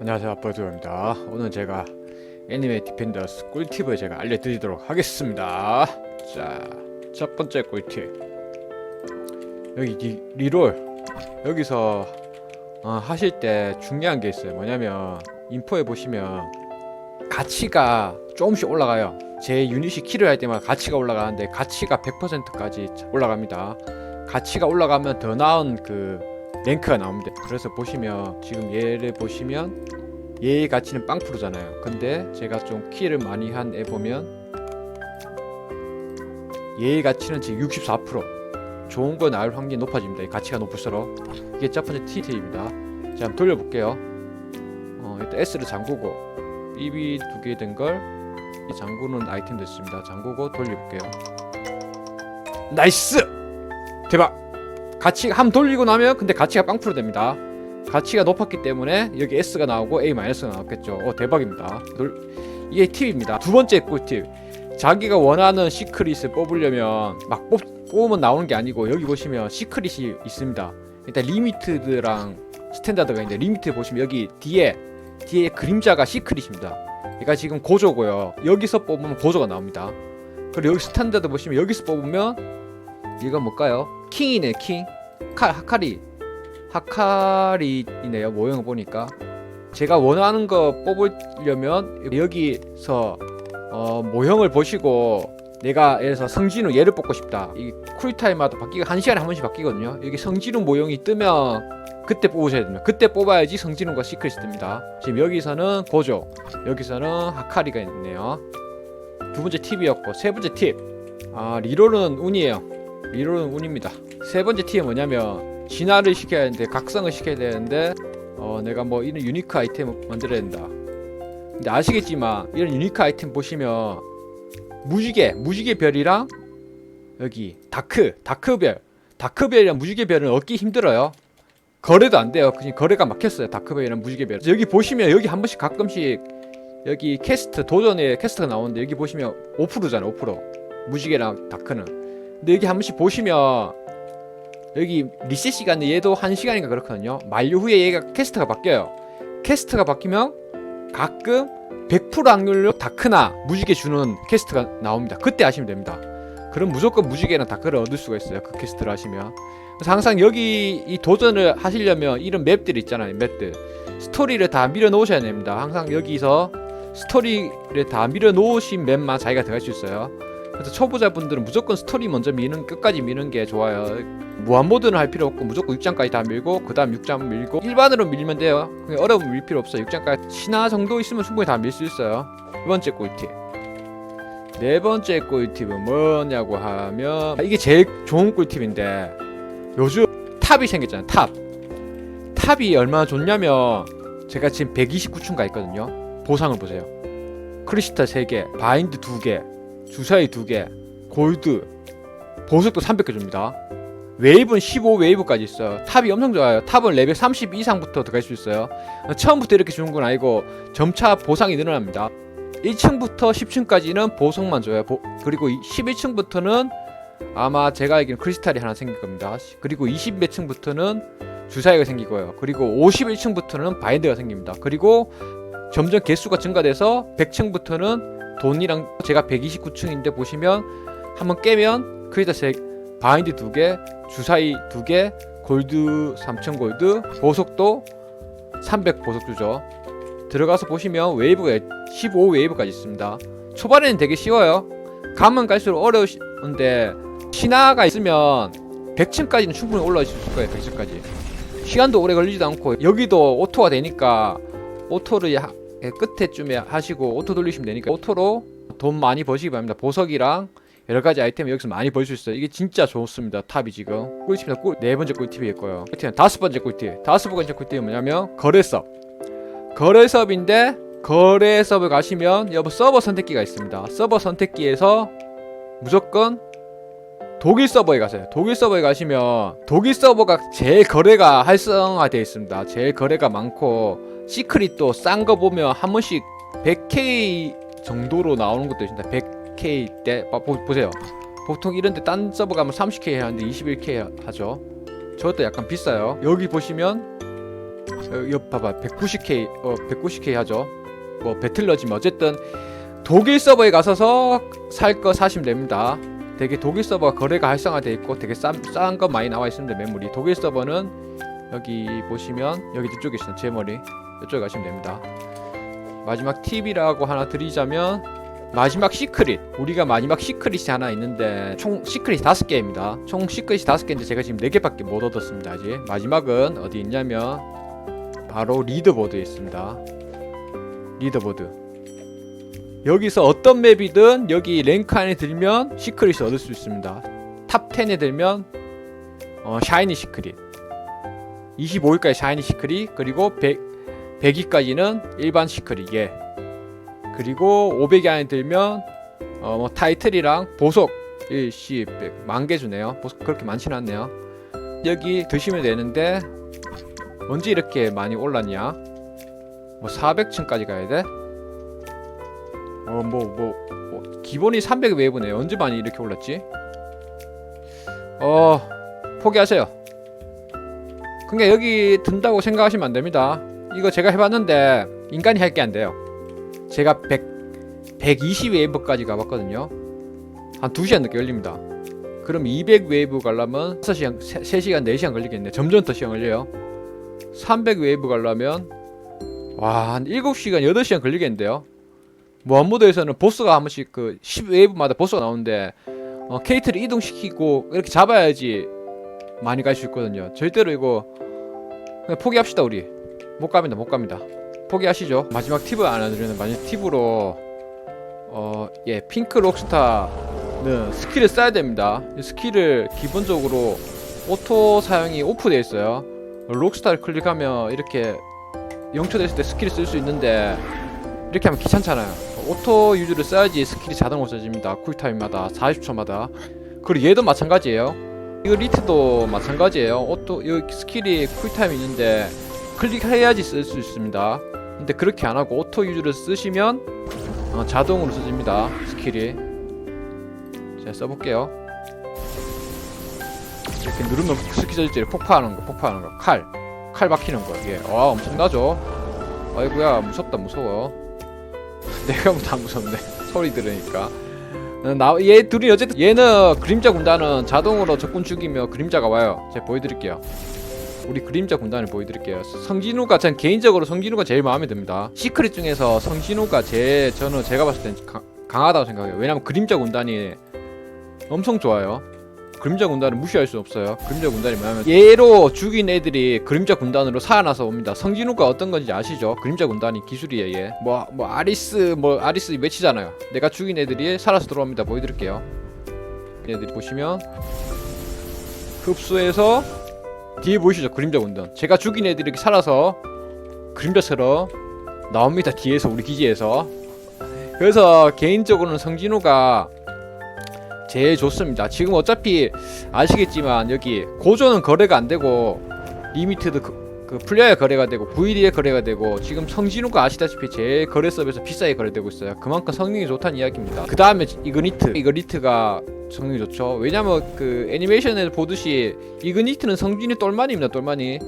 안녕하세요, 아빠두입니다. 오늘 제가 애니메 디펜더스 꿀팁을 제가 알려드리도록 하겠습니다. 자, 첫 번째 꿀팁. 여기 리롤 여기서 하실 때 중요한 게 있어요. 뭐냐면 인포에 보시면 가치가 조금씩 올라가요. 제 유닛이 킬을 할 때마다 가치가 올라가는데 가치가 100%까지 올라갑니다. 가치가 올라가면 더 나은 그 랭크가 나옵니다. 그래서 보시면 지금 얘를 보시면 얘의 가치는 0%잖아요. 근데 제가 좀 킬을 많이 한 애 보면 얘의 가치는 지금 64%. 좋은 거 나올 확률이 높아집니다. 이 가치가 높을수록. 이게 첫 번째 팁입니다. 자, 한번 돌려볼게요. 일단 S를 잠그고 BB 두 개 된 걸 이 잠그는 아이템 됐습니다. 잠그고 돌려볼게요. 나이스! 대박! 가치가 한번 돌리고 나면 근데 가치가 0% 됩니다. 가치가 높았기 때문에 여기 S가 나오고 A-가 나왔겠죠. 대박입니다. 이게 팁입니다. 두 번째 꿀팁. 자기가 원하는 시크릿을 뽑으려면 막 뽑으면 나오는 게 아니고 여기 보시면 시크릿이 있습니다. 일단 리미트드랑 스탠다드가 있는데 리미트 보시면 여기 뒤에 그림자가 시크릿입니다. 얘가 지금 고조고요. 여기서 뽑으면 고조가 나옵니다. 그리고 여기 스탠다드 보시면 여기서 뽑으면 이건 뭘까요? 킹이네, 킹. 하카리이네요. 모형을 보니까 제가 원하는 거 뽑으려면 여기서 모형을 보시고 내가 예를 들어서 성진우 얘를 뽑고 싶다. 이 쿨타임마다 바뀌고 1시간에 한 번씩 바뀌거든요. 여기 성진우 모형이 뜨면 그때 뽑으셔야 됩니다. 그때 뽑아야지 성진우가 시크릿이 뜹니다. 지금 여기서는 고조, 여기서는 하카리가 있네요. 두 번째 팁이었고, 세 번째 팁. 리롤은 운이에요. 리롤은 운입니다. 세 번째 팁은 뭐냐면 진화를 시켜야 되는데 각성을 시켜야 되는데 내가 뭐 이런 유니크 아이템을 만들어야 된다. 근데 아시겠지만 이런 유니크 아이템 보시면 무지개 별이랑 여기 다크별이랑 무지개 별은 얻기 힘들어요. 거래도 안 돼요. 그냥 거래가 막혔어요. 다크별이랑 무지개 별. 여기 보시면 여기 한 번씩 가끔씩 여기 캐스트 도전에 캐스트가 나오는데 여기 보시면 5%잖아. 5% 무지개랑 다크는. 근데 여기 한 번씩 보시면 여기 리셋 시간에 얘도 1시간인가 그렇거든요. 만료 후에 얘가 캐스트가 바뀌어요. 캐스트가 바뀌면 가끔 100% 확률로 다크나 무지개 주는 캐스트가 나옵니다. 그때 하시면 됩니다. 그럼 무조건 무지개랑 다크를 얻을 수가 있어요. 그 캐스트를 하시면. 그래서 항상 여기 이 도전을 하시려면 이런 맵들 있잖아요. 맵들 스토리를 다 밀어 놓으셔야 됩니다. 항상 여기서 스토리를 다 밀어 놓으신 맵만 자기가 들어갈 수 있어요. 그래서 초보자분들은 무조건 스토리 먼저 끝까지 미는 게 좋아요. 무한 모드는 할 필요 없고 무조건 6장까지 다 밀고 그 다음 6장 밀고 일반으로 밀면 돼요. 그냥 어려움 밀 필요 없어요. 6장까지 신화 정도 있으면 충분히 다 밀 수 있어요. 두 번째 꿀팁. 네 번째 꿀팁은 뭐냐고 하면 이게 제일 좋은 꿀팁인데 요즘 탑이 생겼잖아요. 탑이 얼마나 좋냐면 제가 지금 129층가 있거든요. 보상을 보세요. 크리스탈 3개, 바인드 2개, 주사위 2개, 골드, 보석도 300개 줍니다. 웨이브는 15웨이브까지 있어요. 탑이 엄청 좋아요. 탑은 레벨 30 이상부터 들어갈 수 있어요. 처음부터 이렇게 주는 건 아니고 점차 보상이 늘어납니다. 1층부터 10층까지는 보석만 줘요. 그리고 11층부터는 아마 제가 알기로는 크리스탈이 하나 생길 겁니다. 그리고 20몇 층부터는 주사위가 생기고요. 그리고 51층부터는 바인드가 생깁니다. 그리고 점점 개수가 증가돼서 100층부터는 돈이랑 제가 129층인데 보시면 한번 깨면 크리스탈 바인드 2개, 주사위 2개, 골드 3000 골드, 보석도 300 보석 주죠. 들어가서 보시면 웨이브가 15웨이브까지 있습니다. 초반에는 되게 쉬워요. 가면 갈수록 어려운데 신화가 있으면 100층까지는 충분히 올라올 수 있을 거예요. 100층까지 시간도 오래 걸리지도 않고 여기도 오토가 되니까 오토를 끝에쯤에 하시고 오토 돌리시면 되니까 오토로 돈 많이 버시기 바랍니다. 보석이랑 여러가지 아이템 여기서 많이 벌 수 있어요. 이게 진짜 좋습니다. 탑이 지금 꿀팁입니다. 네 번째 꿀팁일 거예요. 다섯 번째 꿀팁이 뭐냐면 거래섭인데 거래섭을 가시면 여기 서버 선택기가 있습니다. 서버 선택기에서 무조건 독일 서버에 가세요. 독일 서버에 가시면 독일 서버가 제일 거래가 활성화되어 있습니다. 제일 거래가 많고 시크릿도 싼 거 보면 한 번씩 100K 정도로 나오는 것도 있습니다. 100K 때 보세요. 보통 이런데 딴 서버 가면 30K 하는데 21K 하죠. 저것도 약간 비싸요. 여기 보시면 옆 봐봐 190K 190K 하죠. 뭐 배틀러지만 어쨌든 독일 서버에 가서서 살 거 사시면 됩니다. 되게 독일 서버 거래가 활성화되어 있고 되게 싼 거 많이 나와 있습니다. 매물이. 독일 서버는 여기 보시면 여기 뒤쪽에 있어요. 제 머리 이쪽에 가시면 됩니다. 마지막 팁이라고 하나 드리자면 마지막 시크릿, 우리가 마지막 시크릿이 하나 있는데 총 시크릿이 5개입니다 총 시크릿이 5개인데 제가 지금 4개밖에 못 얻었습니다. 아직. 마지막은 어디 있냐면 바로 리더보드에 있습니다. 리더보드. 여기서 어떤 맵이든 여기 랭크 안에 들면 시크릿을 얻을 수 있습니다. 탑 10에 들면 샤이니 시크릿, 25위까지 샤이니 시크릿, 그리고 100위까지는 일반 시크릿. 예. 그리고 500위 안에 들면 뭐 타이틀이랑 보석 일시 1000개 주네요. 보석 그렇게 많지는 않네요. 여기 드시면 되는데 언제 이렇게 많이 올랐냐? 뭐 400층까지 가야 돼? 기본이 300 웨이브네요. 언제 많이 이렇게 올랐지? 포기하세요. 그러니까 여기 든다고 생각하시면 안 됩니다. 이거 제가 해봤는데 인간이 할 게 안 돼요. 제가 120 웨이브까지 가봤거든요. 한 2시간 늦게 걸립니다. 그럼 200 웨이브 가려면 6시간, 3시간, 4시간 걸리겠네. 점점 더 시간 걸려요. 300 웨이브 가려면 와, 한 7시간, 8시간 걸리겠는데요. 무한모드에서는 보스가 한 번씩 그 10웨이브마다 보스가 나오는데 케이트를 이동시키고 이렇게 잡아야지 많이 갈 수 있거든요. 절대로 이거 그냥 포기합시다. 우리 못 갑니다. 포기하시죠. 마지막 팁을 알려드리는 마지막 팁으로 예, 핑크 록스타는 스킬을 써야 됩니다. 이 스킬을 기본적으로 오토 사용이 오프되어 있어요. 록스타를 클릭하면 이렇게 영초됐을 때 스킬을 쓸 수 있는데 이렇게 하면 귀찮잖아요. 오토 유즈를 써야지 스킬이 자동으로 써집니다. 쿨타임마다 40초마다. 그리고 얘도 마찬가지예요. 이거 리트도 마찬가지예요. 오토 여기 스킬이 쿨타임이 있는데 클릭해야지 쓸 수 있습니다. 근데 그렇게 안하고 오토 유즈를 쓰시면 자동으로 써집니다. 스킬이. 제가 써볼게요. 이렇게 누르면 스킬 써질지 폭파하는 거. 칼 박히는 거. 예. 와, 엄청나죠? 아이고야, 무서워. 내가 뭐 다 무섭네. 소리 들으니까. 얘 둘이 어쨌든 얘는 그림자 군단은 자동으로 적군 죽이며 그림자가 와요. 제가 보여드릴게요. 우리 그림자 군단을 보여드릴게요. 성진우가 전 개인적으로 성진우가 제일 마음에 듭니다. 시크릿 중에서 성진우가 저는 제가 봤을 땐 강하다고 생각해요. 왜냐면 그림자 군단이 엄청 좋아요. 그림자 군단은 무시할 수 없어요. 그림자 군단이 뭐냐면 얘로 죽인 애들이 그림자 군단으로 살아나서 옵니다. 성진우가 어떤 건지 아시죠? 그림자 군단이 기술이에요. 얘. 아리스 매치잖아요. 내가 죽인 애들이 살아서 들어옵니다. 보여드릴게요. 애들이 보시면 흡수해서 뒤에 보이시죠? 그림자 군단. 제가 죽인 애들이 이렇게 살아서 그림자처럼 나옵니다. 뒤에서 우리 기지에서. 그래서 개인적으로는 성진우가 제일 좋습니다. 지금 어차피 아시겠지만 여기 고조는 거래가 안되고 리미티드 그 플레이어 거래가 되고 VD에 거래가 되고 지금 성진우가 아시다시피 제일 거래서에서 비싸게 거래되고 있어요. 그만큼 성능이 좋다는 이야기입니다. 그 다음에 이그니트가 성능이 좋죠. 왜냐면 그 애니메이션에서 보듯이 이그니트는 성진우 똘마니입니다. 똘마니.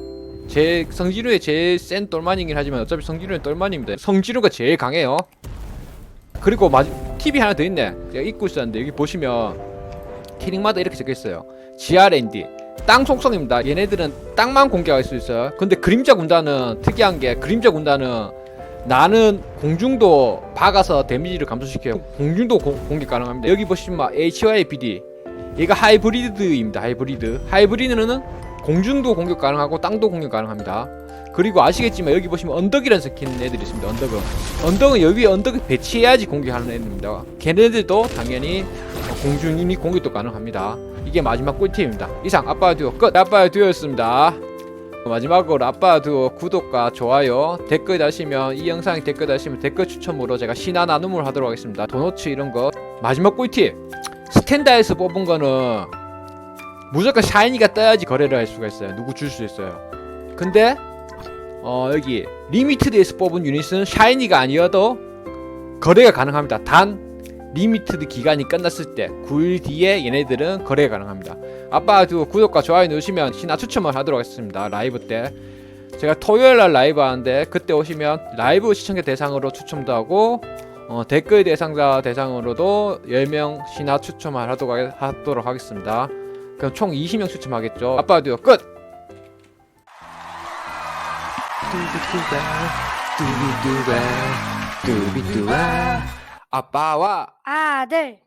성진우의 제일 센 똘마니긴 하지만 어차피 성진우의 똘마니입니다. 성진우가 제일 강해요. 그리고 팁이 하나 더 있네. 제가 잊고 있었는데 여기 보시면 키링마다 이렇게 적혀있어요. GRND 땅 속성입니다. 얘네들은 땅만 공격할 수 있어요. 근데 그림자 군단은 특이한게 그림자 군단은 나는 공중도 박아서 데미지를 감소시켜요. 공중도 공격 가능합니다. 여기 보시면 HYBD 얘가 하이브리드입니다. 하이브리드는 공중도 공격 가능하고 땅도 공격 가능합니다. 그리고 아시겠지만 여기 보시면 언덕이라는 스킨 애들이 있습니다. 언덕은 여기 언덕을 배치해야지 공격하는 애들입니다. 걔네들도 당연히 공중이니 공격도 가능합니다. 이게 마지막 꿀팁입니다. 이상 아빠의 듀오 끝. 아빠의 듀오였습니다. 마지막으로 아빠의 듀오 구독과 좋아요 댓글 다시면 이 영상에 댓글 다시면 댓글 추첨으로 제가 신화 나눔을 하도록 하겠습니다. 도너츠 이런거. 마지막 꿀팁, 스탠다에서 뽑은 거는 무조건 샤이니가 떠야지 거래를 할 수가 있어요. 누구 줄 수 있어요. 근데 여기 리미티드에서 뽑은 유닛은 샤이니가 아니어도 거래가 가능합니다. 단 리미티드 기간이 끝났을 때 9일 뒤에 얘네들은 거래가 가능합니다. 아빠 구독과 좋아요 누르시면 신화 추첨을 하도록 하겠습니다. 라이브 때. 제가 토요일날 라이브 하는데 그때 오시면 라이브 시청자 대상으로 추첨도 하고 댓글 대상자 대상으로도 10명 신화 추첨을 하도록 하겠습니다. 그럼 총 20명 추첨하겠죠. 아빠 듀오 끝! 아빠와 아들